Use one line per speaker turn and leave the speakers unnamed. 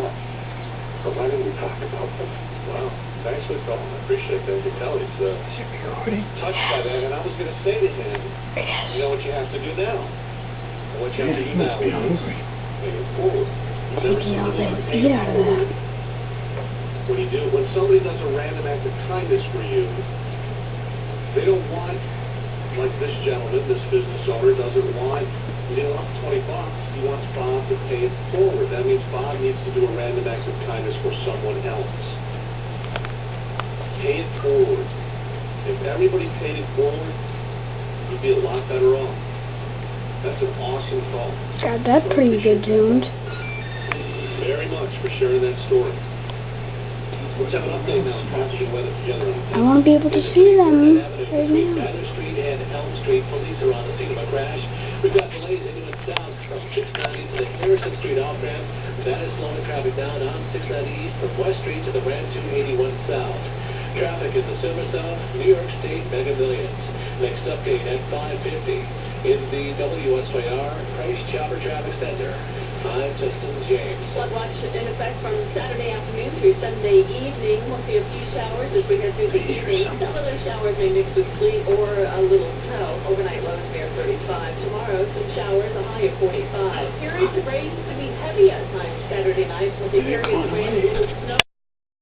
much. So why didn't we talk about them?
Wow. Thanks for calling. I appreciate that. You tell he's touched by that. And I was going to say to him, you know what you have to do now? And what you have to do now is pay it forward. When somebody does a random act of kindness for you, they don't want, like this gentleman, this business owner doesn't want, up $20. He wants Bob to pay it forward. That means Bob needs to do a random act of kindness for someone else. Pay it forward. If everybody paid it forward, you'd be a lot better off. That's an awesome call.
God, that's pretty good tuned.
Very much for sharing that story. Let's have an update now on traffic and weather together.
I want to be able to see them right now.
Banner Street and Elm Street. Police are on the scene of a crash. We've got delays into and south from 690 to the Harrison Street off-ramp. That is slowing traffic down on 690 east from West Street to the Brand 281 south. Traffic in the Silver South, New York State Mega Millions. Next update at 5:50 in the WSYR Price Chopper Traffic Center. I'm Justin James.
Flood watch in effect from Saturday afternoon through Sunday evening. We'll see a few showers as we head through the evening. Some of those showers may mix with sleet or a little snow. Overnight lows near 35. Tomorrow, some showers, a high of 45. Periods of rain could be heavy at times Saturday night. We'll see periods of rain and a little snow.